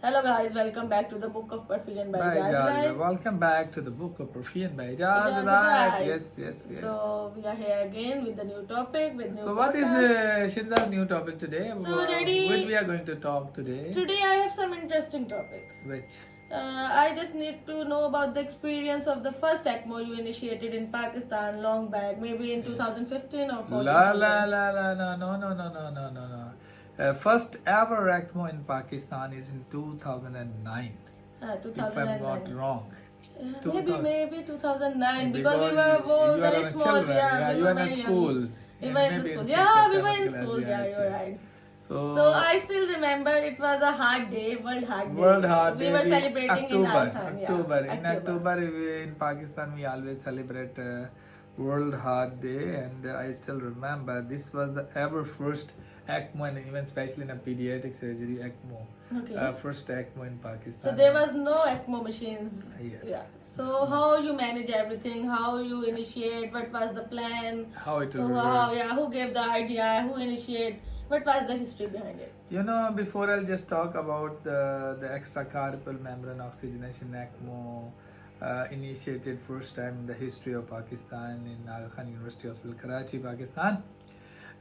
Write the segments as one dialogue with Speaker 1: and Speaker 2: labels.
Speaker 1: Hello guys, welcome back to the Book of Perfume by
Speaker 2: Bye,
Speaker 1: Jazz.
Speaker 2: welcome back to the Book of Perfume by
Speaker 1: Jazz
Speaker 2: Jazz.
Speaker 1: Live.
Speaker 2: Yes.
Speaker 1: So we are here again with a new topic, with new
Speaker 2: So what is
Speaker 1: podcast.
Speaker 2: Shinda's new topic today?
Speaker 1: So, Daddy,
Speaker 2: What we are going to talk today?
Speaker 1: Today I have some interesting topic.
Speaker 2: Which?
Speaker 1: I just need to know about the experience of the first Ecmo you initiated in Pakistan long back, maybe in 2015 or 14.
Speaker 2: No. First ever Ecmo in Pakistan is in 2009.
Speaker 1: 2009.
Speaker 2: If I'm not wrong.
Speaker 1: Maybe 2009 because we were both very small.
Speaker 2: Children.
Speaker 1: Yeah,
Speaker 2: you
Speaker 1: were
Speaker 2: were in
Speaker 1: very
Speaker 2: school.
Speaker 1: young. We were in the school. We were in school. Yeah, you were right. So I still remember it was a hard day, World Hard Day. We were celebrating in Aga Khan.
Speaker 2: In October, in Pakistan, we always celebrate World Heart Day, and I still remember this was the ever first Ecmo, and even especially in a pediatric surgery Ecmo.
Speaker 1: Okay.
Speaker 2: First Ecmo in Pakistan.
Speaker 1: So there was no Ecmo machines.
Speaker 2: Yes.
Speaker 1: Yeah. So how you manage everything? How you initiate? What was the plan?
Speaker 2: How it will
Speaker 1: who gave the idea? Who initiated? What was the history behind it?
Speaker 2: Before I'll just talk about the extracorporeal membrane oxygenation ECMO initiated first time in the history of Pakistan in Aga Khan University Hospital, Karachi, Pakistan.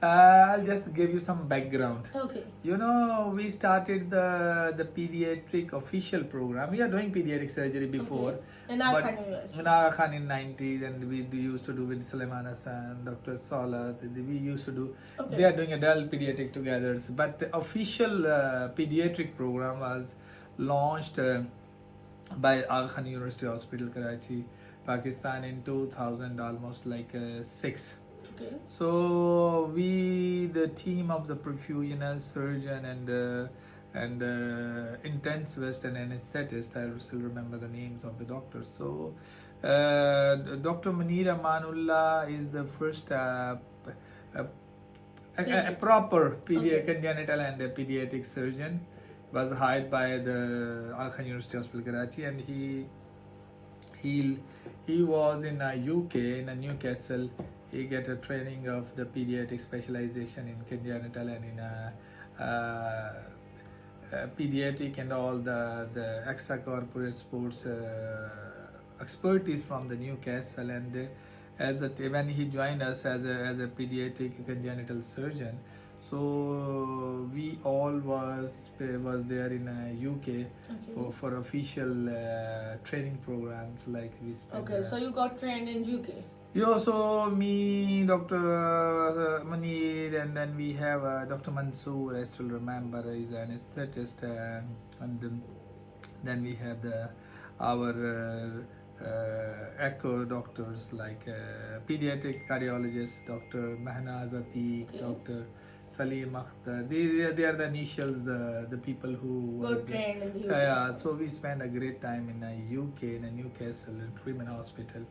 Speaker 2: I'll just give you some background.
Speaker 1: Okay.
Speaker 2: We started the pediatric official program. We are doing pediatric surgery before.
Speaker 1: Okay. In Aga Khan University.
Speaker 2: In Aga Khan in 90s, and we used to do with Sulaiman Hassan, Dr. Salah. We used to do.
Speaker 1: Okay.
Speaker 2: They are doing adult pediatric together. But the official pediatric program was launched by Aga Khan University Hospital, Karachi, Pakistan in 2000, almost like 6.
Speaker 1: Okay.
Speaker 2: So the team of the perfusionist, surgeon, and intensivist and anesthetist, I still remember the names of the doctors. So Dr. Munir Amanullah is the first a proper congenital and pediatric surgeon. Was hired by the Aga Khan University Hospital, Karachi, and he was in UK, in Newcastle. He get a training of the pediatric specialization in congenital and in pediatric and all the extracorporeal sports expertise from the Newcastle. And when he joined us as a pediatric congenital surgeon, so we all was there in UK for official training programs, like we spent.
Speaker 1: Okay, so you got trained in UK.
Speaker 2: So me, Dr. Munir, and then we have Dr. Mansoor, I still remember, is an anesthetist, and then we had our echo doctors, like pediatric cardiologist, Dr. Mehnaz Atiq, Dr. Salim Akhtar. They are the initials, the people who
Speaker 1: got trained in the UK.
Speaker 2: So we spent a great time in UK, in Newcastle, in Freeman Hospital.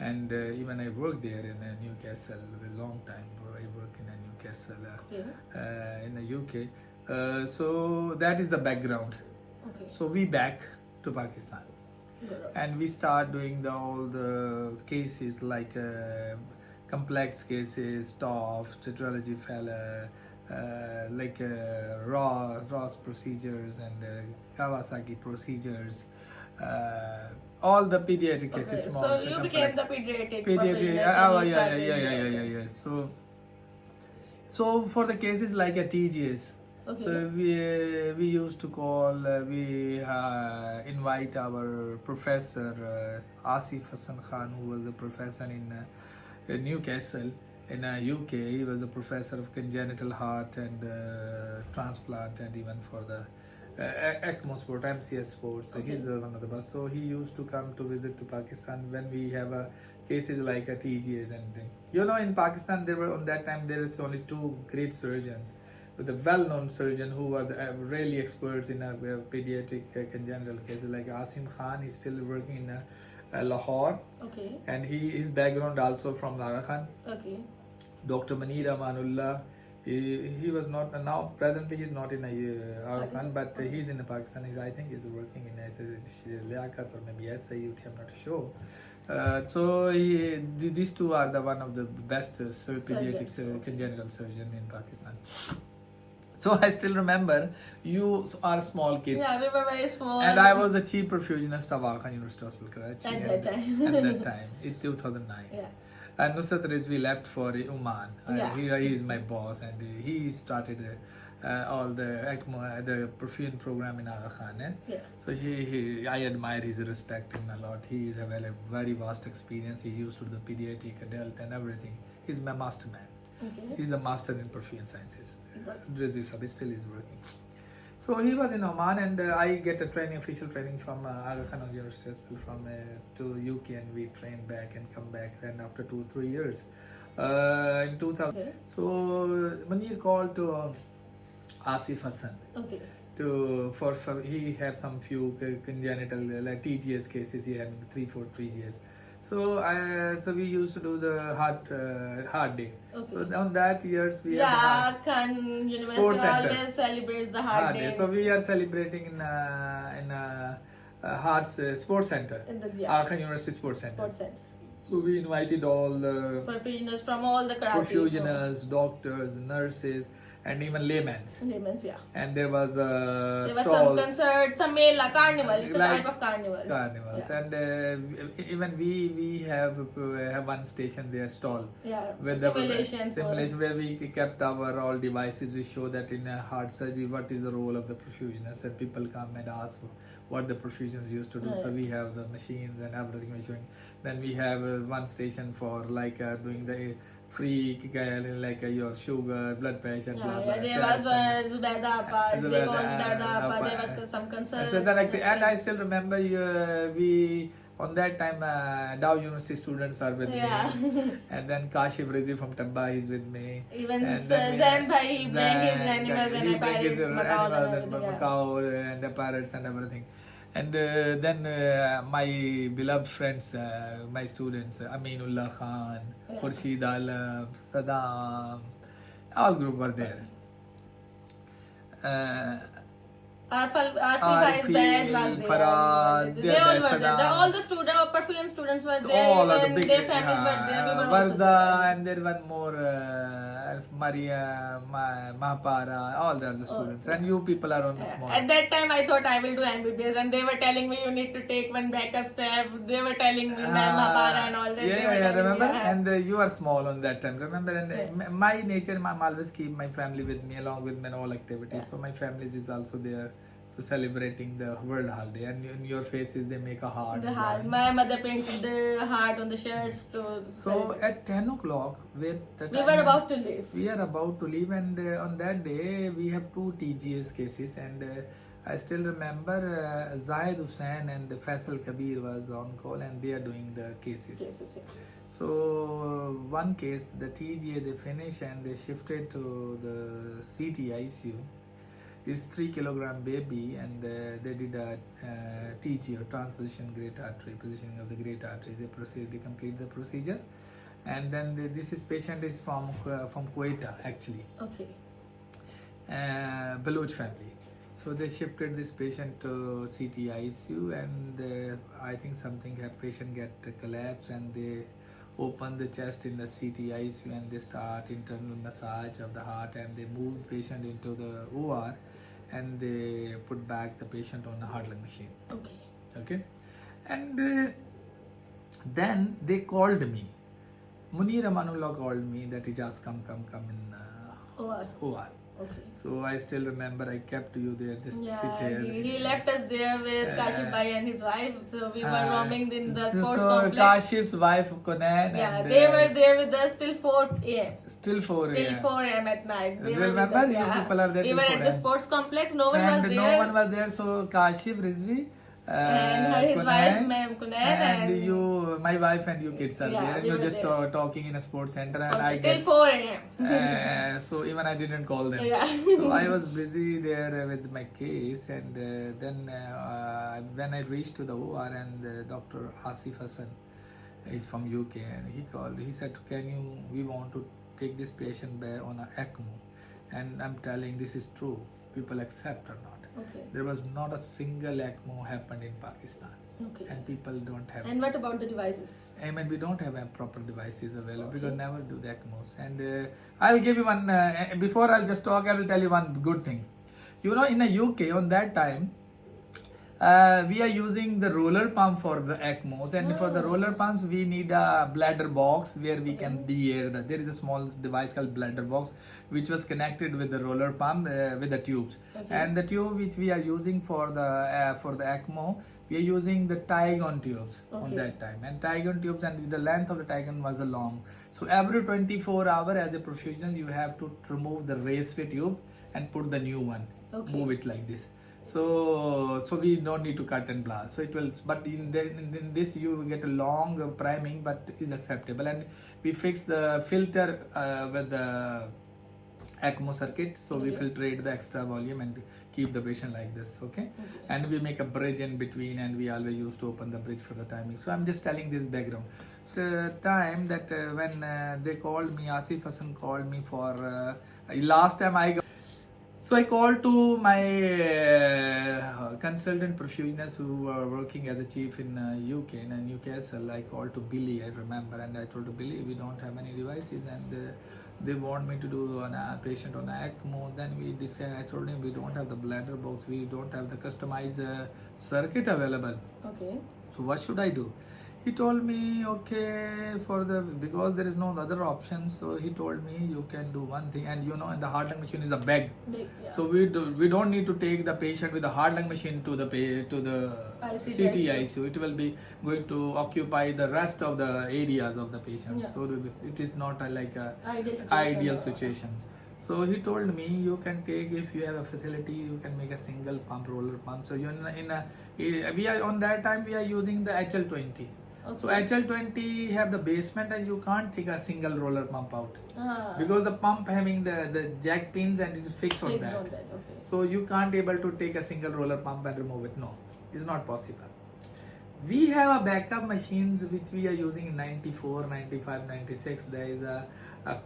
Speaker 2: And even I worked there in Newcastle a long time. I worked in Newcastle in the UK. So that is the background.
Speaker 1: Okay.
Speaker 2: So we back to Pakistan. And we start doing all the cases like complex cases, TOF, tetralogy failure, like Ross procedures and Kawasaki procedures. All the pediatric cases. Small,
Speaker 1: so you became the pediatric.
Speaker 2: Yeah. So for the cases like a TGS, so we used to call, we invite our professor Asif Hassan Khan, who was the professor in Newcastle in UK. He was a professor of congenital heart and transplant, and even for the Ecmo sport, MCS sports. So he's one of the best. So he used to come to visit to Pakistan when we have cases like a TGAs and thing. In Pakistan, on that time there is only 2 great surgeons, with a well-known surgeon who were really experts in pediatric congenital cases, like Asim Khan. He's still working in Lahore.
Speaker 1: Okay.
Speaker 2: And his background also from Aga Khan.
Speaker 1: Okay.
Speaker 2: Dr. Munir Amanullah. He was not, now presently he's not in Aga Khan, but he's in Pakistan. I think he's working in Liaquat or maybe SIUT, I'm not sure. So these two are one of the best pediatric congenital surgeon in Pakistan. So I still remember you are small kids.
Speaker 1: Yeah, we were very small.
Speaker 2: And I was the chief perfusionist of Aga Khan University Hospital, Karachi.
Speaker 1: At that time.
Speaker 2: At that time, in 2009.
Speaker 1: Yeah.
Speaker 2: And Nusrat Rizvi left for Oman.
Speaker 1: Yeah.
Speaker 2: He is my boss, and he started all the Ecmo, the perfume program in Aga Khan.
Speaker 1: Yeah.
Speaker 2: So I admire his respect him a lot. He is a very vast experience. He used to do the pediatric, adult, and everything. He's my master man.
Speaker 1: Okay.
Speaker 2: He's the master in perfume sciences.
Speaker 1: Right.
Speaker 2: Rizvi Sahib still is working. So he was in Oman, and I get a official training from Aga Khan University from to UK, and we train back and come back. And after 2-3 years, in 2000,
Speaker 1: Okay.
Speaker 2: so Munir called to Asif Hassan.
Speaker 1: Okay.
Speaker 2: For he had some few congenital like TGS cases. He had 3-4 TGS. So we used to do the heart day.
Speaker 1: Okay.
Speaker 2: So on that years we
Speaker 1: Yeah,
Speaker 2: had
Speaker 1: Aga Khan University
Speaker 2: Sports Center.
Speaker 1: always celebrates the heart day.
Speaker 2: So we are celebrating in Hearts Sports Center,
Speaker 1: In the
Speaker 2: Aga Khan University Sports Center.
Speaker 1: Sports Center.
Speaker 2: So we invited all
Speaker 1: Perfusionists from all the Karachi.
Speaker 2: perfusionists, doctors, nurses, and even laymen.
Speaker 1: Laymen's, yeah.
Speaker 2: And there was
Speaker 1: There was some
Speaker 2: stalls,
Speaker 1: concerts, some mela, carnival. It's a
Speaker 2: Like
Speaker 1: type of carnival.
Speaker 2: carnivals,
Speaker 1: Yeah.
Speaker 2: and even we have one station there stall.
Speaker 1: Yeah.
Speaker 2: With
Speaker 1: Simulation.
Speaker 2: simulation where we kept our all devices. We show that in a heart surgery what is the role of the perfusionist, and people come and ask what the perfusions used to do.
Speaker 1: Right.
Speaker 2: So we have the machines and everything we're showing. Then we have one station for like doing the free like your sugar, blood pressure, blah blah.
Speaker 1: There was Zubaida Appa, there was Dada Appa,
Speaker 2: Appa.
Speaker 1: there was some concerts.
Speaker 2: So and I still remember we on that time Dow University students are with
Speaker 1: Yeah.
Speaker 2: me, and then Kashif Rizi from Tabba is with me.
Speaker 1: Even
Speaker 2: And then
Speaker 1: Zain Bhai, he bring his
Speaker 2: Zain,
Speaker 1: animals
Speaker 2: he
Speaker 1: and
Speaker 2: bring his
Speaker 1: parrots, macaws and
Speaker 2: animals
Speaker 1: everything. Yeah.
Speaker 2: macaw and the parrots and everything. And then my beloved friends, my students, Aminullah Khan,
Speaker 1: Yeah.
Speaker 2: Khurshid Alam, Saddam, all group were there.
Speaker 1: Arfi Bhai's badge was there.
Speaker 2: Faraz,
Speaker 1: They all were there.
Speaker 2: Saddam.
Speaker 1: All the students, perfume students were
Speaker 2: So
Speaker 1: there.
Speaker 2: all of the
Speaker 1: Even
Speaker 2: big,
Speaker 1: their families were there. We were also
Speaker 2: Varda,
Speaker 1: there.
Speaker 2: and there one more Maria, Mahapara, all the other students. And you people are on the small.
Speaker 1: At that time, I thought I will do MBBS, and they were telling me you need to take one backup step. They were telling me Mahapara and all that.
Speaker 2: Yeah, remember?
Speaker 1: Me,
Speaker 2: And you are small on that time, remember? And my nature, I'm always keep my family with me along with my all activities. So my family is also there. So celebrating the World Holiday, and in your faces they make a heart.
Speaker 1: The heart. My mother painted the heart on the shirts to.
Speaker 2: So at 10 o'clock,
Speaker 1: we were about to leave.
Speaker 2: We are about to leave, and on that day we have 2 TGS cases, and I still remember Zahid Hussain and Faisal Kabir was on call, and they are doing the cases.
Speaker 1: Yes.
Speaker 2: So one case, the TGA they finished and they shifted to the CT ICU. This 3-kilogram baby, and they did a TG or transposition great artery, positioning of the great artery. They complete the procedure, and then this patient is from Kuwait actually.
Speaker 1: Okay.
Speaker 2: Baloch family. So they shifted this patient to CT ICU, and I think something patient get collapse, and they open the chest in the CT ICU, and they start internal massage of the heart, and they move patient into the OR, and they put back the patient on a heart lung machine. Okay. And then they called me. Munir Amanullah called me that he just come in OR.
Speaker 1: Okay.
Speaker 2: So I still remember I kept you there. Sit here.
Speaker 1: He left us there with Kashif Bhai and his wife. So we were roaming in the sports
Speaker 2: so
Speaker 1: complex.
Speaker 2: Kashif's wife Kunan.
Speaker 1: Yeah,
Speaker 2: and,
Speaker 1: they were there with us till 4 a.m.
Speaker 2: Still 4 a.m.
Speaker 1: Till 4 a.m. at night. They
Speaker 2: Do you
Speaker 1: were with
Speaker 2: remember?
Speaker 1: us,
Speaker 2: You
Speaker 1: yeah.
Speaker 2: people are there
Speaker 1: We
Speaker 2: till
Speaker 1: were
Speaker 2: 4
Speaker 1: at the
Speaker 2: a.m.
Speaker 1: sports complex. No one was there.
Speaker 2: No one was there. So Kashif, Rizvi,
Speaker 1: and his
Speaker 2: Kunan,
Speaker 1: wife, Ma'am Kunan,
Speaker 2: and you, my wife and you kids are
Speaker 1: Yeah,
Speaker 2: there. And
Speaker 1: we
Speaker 2: you're
Speaker 1: were
Speaker 2: just
Speaker 1: there.
Speaker 2: talking in a sports center, and I
Speaker 1: till
Speaker 2: get
Speaker 1: 4 a.m.
Speaker 2: so even I didn't call them.
Speaker 1: Yeah.
Speaker 2: So I was busy there with my case, and then when I reached to the OR, and Dr. Asif Hassan is from UK, and he called. He said, we want to take this patient back on a Ecmo, and I'm telling this is true. People accept or not.
Speaker 1: Okay.
Speaker 2: There was not a single ECMO happened in Pakistan.
Speaker 1: Okay.
Speaker 2: And people don't have.
Speaker 1: And what about the devices?
Speaker 2: I mean, we don't have proper devices available
Speaker 1: Okay.
Speaker 2: because never do the ECMOs. And I'll give you one. Before I'll just talk, I will tell you one good thing. You know, in the UK on that time, we are using the roller pump for the ECMOs, and for the roller pumps we need a bladder box where we can de-air the. There is a small device called bladder box which was connected with the roller pump with the tubes, and the tube which we are using for the ECMO, we are using the Tygon tubes on that time, and Tygon tubes, and the length of the Tygon was long. So every 24 hours as a perfusion you have to remove the raceway tube and put the new one, move it like this. So we don't need to cut and blast. So it will, but in this you will get a long priming, but is acceptable. And we fix the filter with the ECMO circuit, so we filtrate the extra volume and keep the patient like this. Okay, and we make a bridge in between, and we always used to open the bridge for the timing. So I'm just telling this background. So time that when they called me, Asif Hassan called me for last time I got. So I called to my consultant perfusionists who were working as a chief in UK, in Newcastle. I called to Billy, I remember, and I told to Billy, we don't have any devices, and they want me to do on a patient on ECMO. Then we decided, I told him we don't have the bladder box, we don't have the customized circuit available.
Speaker 1: Okay.
Speaker 2: So what should I do? He told me, okay, because there is no other option. So he told me you can do one thing, and you know, the heart lung machine is a bag. So we don't need to take the patient with the heart lung machine to the CTI. So it will be going to occupy the rest of the areas of the patient. So it is not like a ideal situation. So he told me you can take, if you have a facility, you can make a single pump, roller pump. So we are on that time we are using the HL20. Okay. So HL20 have the basement, and you can't take a single roller pump out because the pump having the jack pins and it's fixed on that. Okay. So you can't able to take a single roller pump and remove it. No, it's not possible. We have a backup machines which we are using in 94, 95, 96. There is a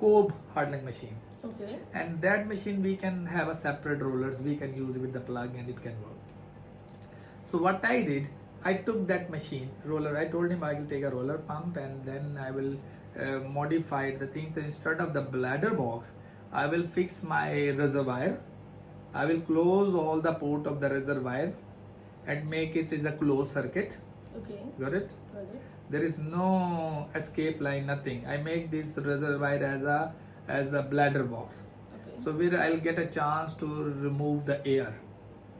Speaker 2: Cobe heart lung machine. Okay. And that machine we can have a separate rollers. We can use with the plug and it can work. So what I did, I took that machine roller. I told him I will take a roller pump, and then I will modify the things. Instead of the bladder box, I will fix my reservoir. I will close all the port of the reservoir and make it is a closed circuit. Okay. Got it? Got it. There is no escape line, nothing. I make this reservoir as a bladder box. Okay. So where I'll get a chance to remove the air.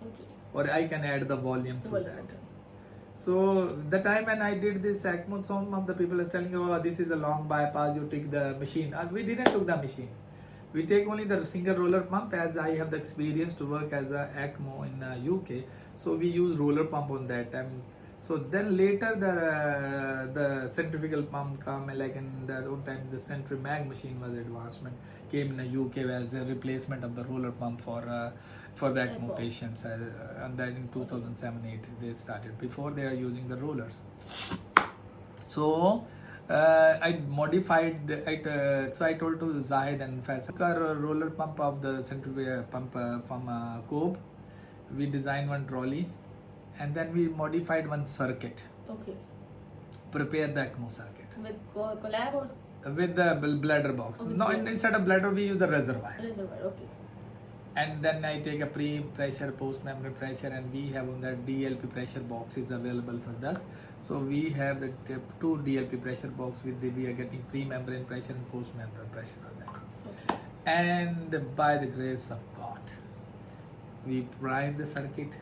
Speaker 2: Okay. Or I can add the volume to that. Okay. So the time when I did this ECMO, some of the people are telling, oh, this is a long bypass, you take the machine. We didn't took the machine. We take only the single roller pump, as I have the experience to work as a ECMO in UK. So we use roller pump on that time. So then later the centrifugal pump come, like in that old time the centrimag machine was advancement, came in the UK as a replacement of the roller pump for the ECMO patients, and then in 2007-8 they started. Before they are using the rollers. So I modified it. So I told to Zahid and Faisal, roller pump of the centrifugal pump from Cobe. We designed one trolley, and then we modified one circuit. Okay. Prepare the ECMO circuit.
Speaker 1: With collab or?
Speaker 2: With the bladder box. No, instead of bladder we use the reservoir.
Speaker 1: Reservoir, okay.
Speaker 2: And then I take a pre-pressure, post-membrane pressure, and we have on that DLP pressure box is available for us. So we have the two DLP pressure box with we are getting pre-membrane pressure and post-membrane pressure on that. Okay. And by the grace of God, we primed the circuit,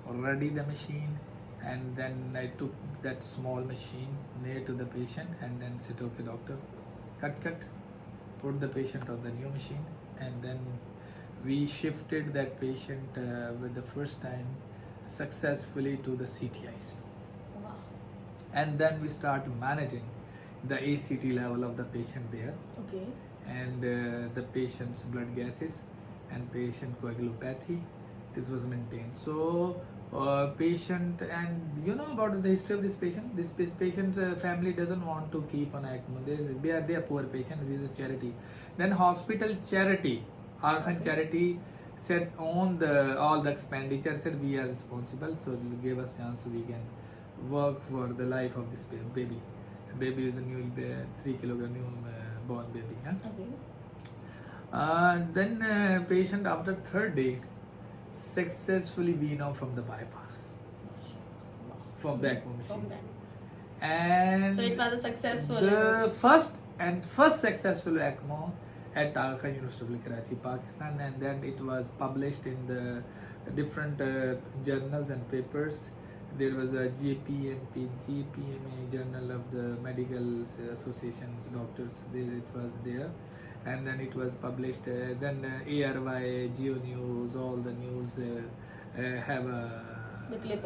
Speaker 2: ready the machine, and then I took that small machine near to the patient and then said, okay doctor, cut, put the patient on the new machine, and then we shifted that patient with the first time successfully to the CTIs. Wow. And then we start managing the ACT level of the patient there. Okay. And the patient's blood gases and patient coagulopathy, this was maintained. So patient, and you know about the history of this patient. This patient's family doesn't want to keep on ECMO. They are poor patient. This is a charity. Then hospital charity, Aga Khan Charity said on all the expenditure, said we are responsible, so give us chance so we can work for the life of this baby. Baby is a new 3 kilogram new born baby. Huh?
Speaker 1: Okay.
Speaker 2: Then patient after third day successfully wean off from the bypass, from the Ecmo machine. And
Speaker 1: so it was a successful.
Speaker 2: The first successful Ecmo at Aga Khan University, Karachi, Pakistan, and then it was published in the different journals and papers. There was a GPMA journal of the medical associations, doctors. It was there, and then it was published. Then ARY, Geo News, all the news have
Speaker 1: the clip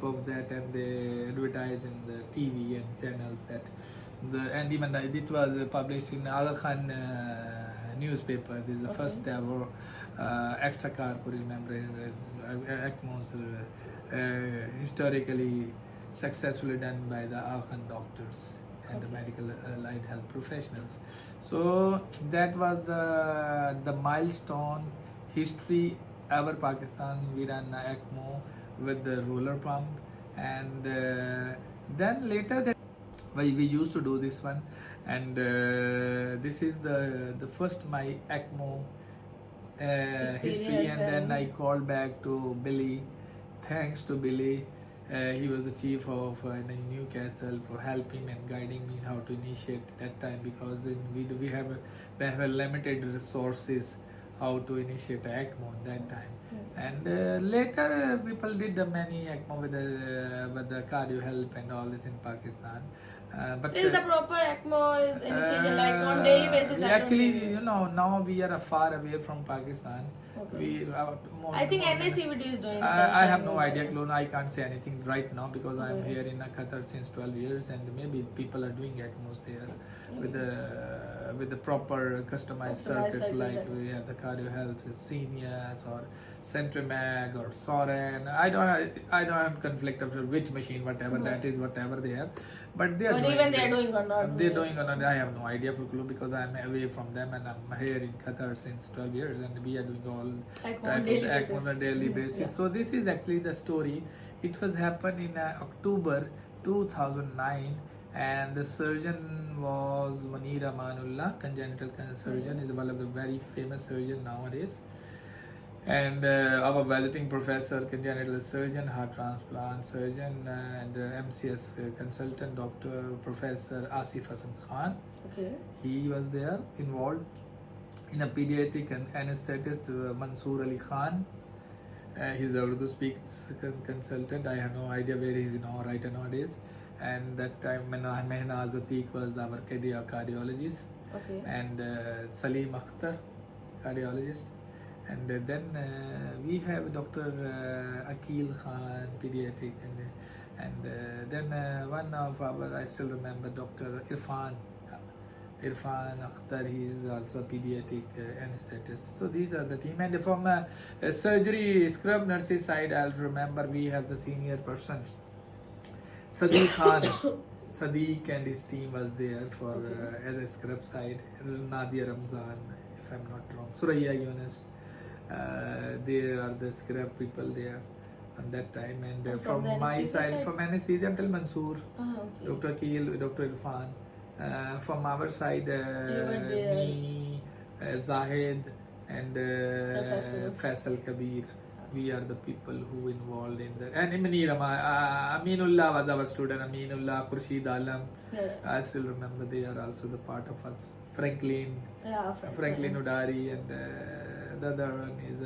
Speaker 1: of that.
Speaker 2: And they advertise in the TV and channels that and even it was published in Aga Khan newspaper. This is the first ever extra corporeal membrane ECMOs historically successfully done by the Aga Khan doctors and the medical allied health professionals. So that was the milestone history ever. Pakistan we ran ECMO with the roller pump, and then later that we used to do this one, and this is the first my ECMO history. And then I called back to Billy. Thanks to Billy, he was the chief of Newcastle, for helping and guiding me how to initiate that time, because we have a limited resources how to initiate ECMO that time. And later people did many ECMO with the cardio help and all this in Pakistan. But
Speaker 1: so is the proper ECMO is initiated like on daily basis?
Speaker 2: Actually, now we are far away from Pakistan.
Speaker 1: Okay.
Speaker 2: I
Speaker 1: think NACVT is doing something.
Speaker 2: I have no idea, Clone. I can't say anything right now because I'm here in Qatar since 12 years, and maybe people are doing ECMOs there with the proper customized circuits, like we have the cardio health with seniors or Centrimag or Soren. I don't have conflict of which machine, whatever that is, whatever they have. But they are doing or not. They're doing or not. I have no idea for clue because I'm away from them and I'm here in Qatar since 12 years, and we are doing all type of ECMO on a daily basis. Yeah. So this is actually the story. It was happened in October 2009, and the surgeon was Munir Amanullah, congenital surgeon. Is one of the very famous surgeon nowadays. And our visiting professor, congenital surgeon, heart transplant surgeon, and MCS consultant, Dr. Professor Asif Hassan Khan.
Speaker 1: Okay.
Speaker 2: He was there involved. In a pediatric anesthetist, Mansoor Ali Khan. He's a Urdu speaks consultant. I have no idea where he's now right nowadays. And that time Mehna Azatiq was our cardiologist.
Speaker 1: Okay.
Speaker 2: And Salim Akhtar, cardiologist. And then we have Dr. Akil Khan, pediatric, and then one of our, I still remember, Dr. Irfan Akhtar. He is also a pediatric anesthetist. So these are the team. And from surgery scrub nurses side, I'll remember we have the senior person, Sadiq Khan. Sadiq and his team was there for as a scrub side. Nadia Ramzan, if I'm not wrong. Suraya Yunus. There are the scrub people there at that time. And from my side, from anesthesia, until Mansoor, Dr. Akil, Dr. Irfan. From our side, me, Zahid, and Faisal Kabir. We are the people who involved in that. And Aminullah was our student. Aminullah, Khurshid Alam. I still remember they are also the part of us. Franklin Udari, and the other one is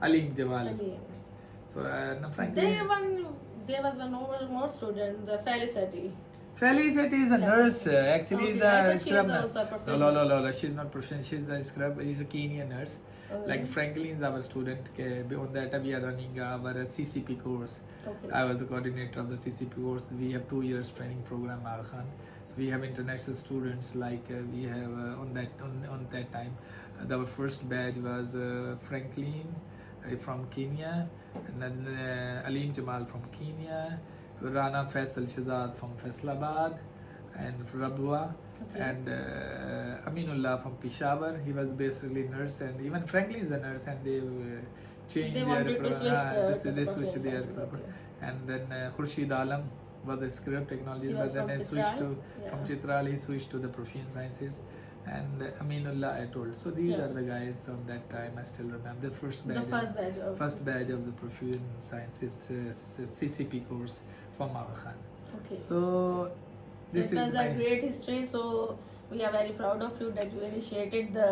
Speaker 2: Alim Jawali. So Franklin.
Speaker 1: There was one more student, the Felicity.
Speaker 2: Felicity is the nurse. Actually, is the scrub nurse. No, she's not professional. She's the scrub. She's a Kenyan nurse. Like Franklin is our student. On that we are running our CCP course. I was the coordinator of the CCP course. We have 2 years training program, Aga Khan. So we have international students. Like we have on that time, our first batch was Franklin from Kenya, and then Alim Jamal from Kenya, Rana Faisal Shazad from Faisalabad, and Rabwa, And Aminullah from Peshawar, he was basically nurse, and even Franklin is a nurse, and they changed
Speaker 1: They
Speaker 2: their
Speaker 1: wanted to switch
Speaker 2: they switched
Speaker 1: the
Speaker 2: their
Speaker 1: professions, okay.
Speaker 2: and then Khurshid Alam was the script technology,
Speaker 1: He
Speaker 2: but
Speaker 1: was
Speaker 2: then
Speaker 1: from
Speaker 2: I switched
Speaker 1: Chitral?
Speaker 2: to from Chitral, he switched to the Profian Sciences, and Aminullah I told. So these
Speaker 1: Yeah.
Speaker 2: are the guys on that time. I still remember the first
Speaker 1: The
Speaker 2: batch.
Speaker 1: first batch of
Speaker 2: The Profian Sciences CCP course from Aga Khan.
Speaker 1: Okay.
Speaker 2: So this
Speaker 1: it was
Speaker 2: is
Speaker 1: a
Speaker 2: my
Speaker 1: great history, so we are very proud of you that you initiated the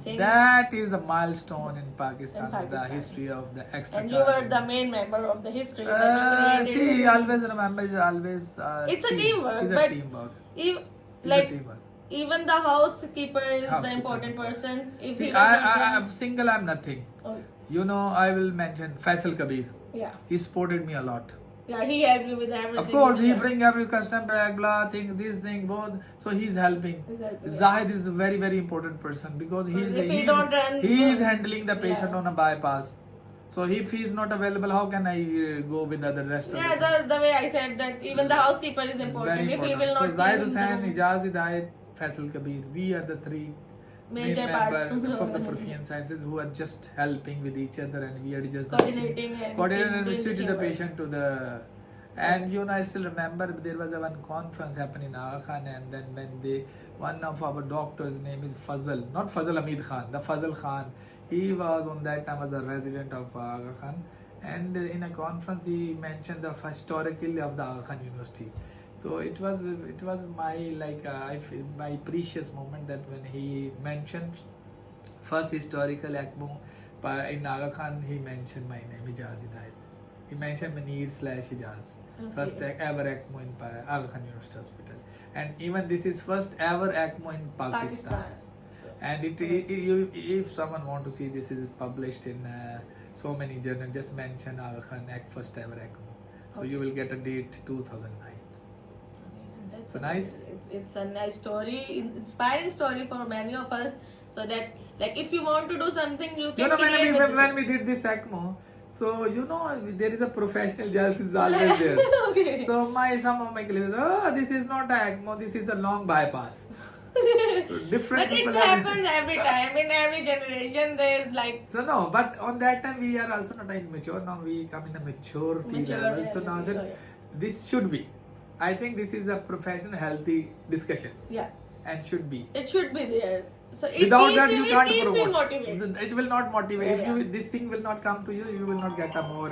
Speaker 1: thing.
Speaker 2: That is the milestone in Pakistan,
Speaker 1: In Pakistan.
Speaker 2: the history of the extra.
Speaker 1: And you were the main member of the history. that you created.
Speaker 2: See, always remember, it's always
Speaker 1: It's a teamwork,
Speaker 2: It's a
Speaker 1: but
Speaker 2: teamwork.
Speaker 1: If,
Speaker 2: It's
Speaker 1: like
Speaker 2: a teamwork.
Speaker 1: even the housekeeper is the
Speaker 2: Housekeeper
Speaker 1: important
Speaker 2: is
Speaker 1: person. If
Speaker 2: See,
Speaker 1: he was not
Speaker 2: I'm
Speaker 1: there-
Speaker 2: single, I'm nothing.
Speaker 1: Oh,
Speaker 2: You know, I will mention Faisal Kabir.
Speaker 1: yeah,
Speaker 2: He supported me a lot.
Speaker 1: yeah, he helped you with everything.
Speaker 2: Of course, he
Speaker 1: Yeah.
Speaker 2: bring every custom back, blah, things, this thing, both. So he's helping.
Speaker 1: He's helping, yeah.
Speaker 2: Zahid is a very, very important person because
Speaker 1: Because if he don't run-
Speaker 2: he is handling the patient
Speaker 1: Yeah.
Speaker 2: on a bypass. So if he's not available, how can I go with the rest
Speaker 1: Yeah,
Speaker 2: of the
Speaker 1: the way I said that even the housekeeper is important.
Speaker 2: Very
Speaker 1: If he
Speaker 2: important.
Speaker 1: will
Speaker 2: So
Speaker 1: not
Speaker 2: Zahid
Speaker 1: be in the
Speaker 2: Hussain,
Speaker 1: room-
Speaker 2: Ijaz Hidayat, Faisal Kabir, we are the three
Speaker 1: Major
Speaker 2: main
Speaker 1: parts.
Speaker 2: members from the Profian Sciences who are just helping with each other, and we are just
Speaker 1: Coordinating and
Speaker 2: and
Speaker 1: doing
Speaker 2: switch the
Speaker 1: teamwork.
Speaker 2: patient to the. And you know, I still remember there was a one conference happening in Aga Khan, and then when one of our doctors' name is Fazal, not Fazal Hamid Khan, the Fazal Khan. He was on that time was the resident of Aga Khan, and in a conference he mentioned the historically of the Aga Khan University. So it was my I feel my precious moment that when he mentioned first historical Ecmo in Aga Khan, he mentioned my name Ijaz Hidayat. He mentioned Munir/Ijaz.
Speaker 1: Okay.
Speaker 2: First ever Ecmo in Aga Khan University Hospital, and even this is first ever Ecmo in Pakistan.
Speaker 1: So,
Speaker 2: And if someone want to see this is published in so many journals, just mention Aga Khan first ever Ecmo. So you will get a date 2009.
Speaker 1: amazing. That's
Speaker 2: So nice.
Speaker 1: It's a nice story, inspiring story for many of us. So that, like, if you want to do something, you can.
Speaker 2: You know,
Speaker 1: create with
Speaker 2: when
Speaker 1: it.
Speaker 2: we did this Ecmo, so you know there is a professional jealousy is always there.
Speaker 1: Okay.
Speaker 2: So some of my colleagues, this is not a Ecmo, this is a long bypass. So different
Speaker 1: But it
Speaker 2: people have-
Speaker 1: happens every time in every generation. There's like
Speaker 2: So no, but on that time we are also not immature. Now we come in a maturity
Speaker 1: Mature
Speaker 2: level. So now I
Speaker 1: level,
Speaker 2: said,
Speaker 1: oh, yeah.
Speaker 2: this should be. I think this is a professional, healthy discussions,
Speaker 1: yeah,
Speaker 2: and should be.
Speaker 1: it should be there. So it
Speaker 2: Without
Speaker 1: keeps
Speaker 2: that,
Speaker 1: you,
Speaker 2: you can't
Speaker 1: it keeps you
Speaker 2: promote.
Speaker 1: motivated.
Speaker 2: It will not motivate.
Speaker 1: Yeah,
Speaker 2: If you
Speaker 1: yeah.
Speaker 2: this thing will not come to you, you will not get a more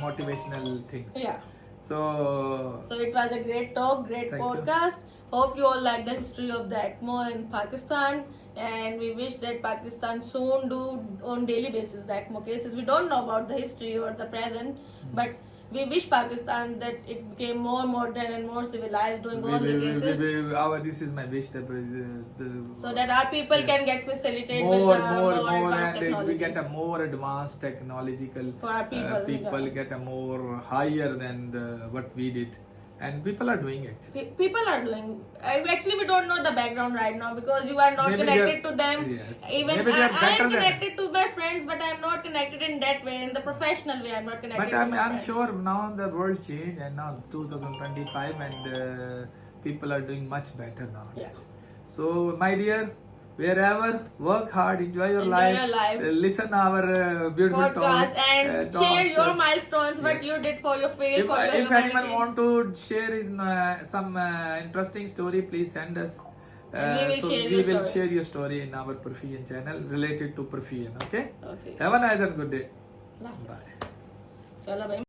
Speaker 2: motivational things.
Speaker 1: Yeah.
Speaker 2: So
Speaker 1: So it was a great talk, great
Speaker 2: Thank you.
Speaker 1: podcast. Hope you all like the history of the Ecmo in Pakistan, and we wish that Pakistan soon do on daily basis the Ecmo cases. We don't know about the history or the present, but we wish Pakistan that it became more modern and more civilized doing all the cases,
Speaker 2: this is my wish that
Speaker 1: so that our people
Speaker 2: Yes.
Speaker 1: can get facilitated
Speaker 2: more
Speaker 1: with the more
Speaker 2: and
Speaker 1: advanced
Speaker 2: we
Speaker 1: technology.
Speaker 2: get a more advanced technological
Speaker 1: For our people,
Speaker 2: people
Speaker 1: yeah.
Speaker 2: get a more higher than what we did, and people are doing it.
Speaker 1: People are doing. Actually, we don't know the background right now because you are not
Speaker 2: Maybe
Speaker 1: connected
Speaker 2: they're-
Speaker 1: to them.
Speaker 2: yes.
Speaker 1: Even
Speaker 2: Maybe
Speaker 1: I
Speaker 2: they're
Speaker 1: am
Speaker 2: better than-
Speaker 1: connected to my friends, but I am not connected in that way. In the professional way, I am not connected.
Speaker 2: But
Speaker 1: to my
Speaker 2: I'm
Speaker 1: friends.
Speaker 2: sure now the world changed, and now 2025, and people are doing much better now.
Speaker 1: Yes.
Speaker 2: So my dear, wherever, work hard, enjoy your
Speaker 1: Enjoy
Speaker 2: life,
Speaker 1: your life.
Speaker 2: Listen our beautiful
Speaker 1: Podcast
Speaker 2: talk,
Speaker 1: and
Speaker 2: talk
Speaker 1: share your
Speaker 2: stories.
Speaker 1: milestones, what
Speaker 2: Yes.
Speaker 1: you did for your faith,
Speaker 2: If
Speaker 1: for your
Speaker 2: anyone
Speaker 1: humanity.
Speaker 2: want to share his some interesting story, please send us.
Speaker 1: And we will
Speaker 2: so
Speaker 1: share
Speaker 2: we
Speaker 1: your
Speaker 2: will
Speaker 1: stories.
Speaker 2: share your story in our Perfian channel related to Perfian. Okay.
Speaker 1: Okay.
Speaker 2: Have a nice and good day.
Speaker 1: Allah Hafiz.
Speaker 2: Bye.
Speaker 1: Chala bhai.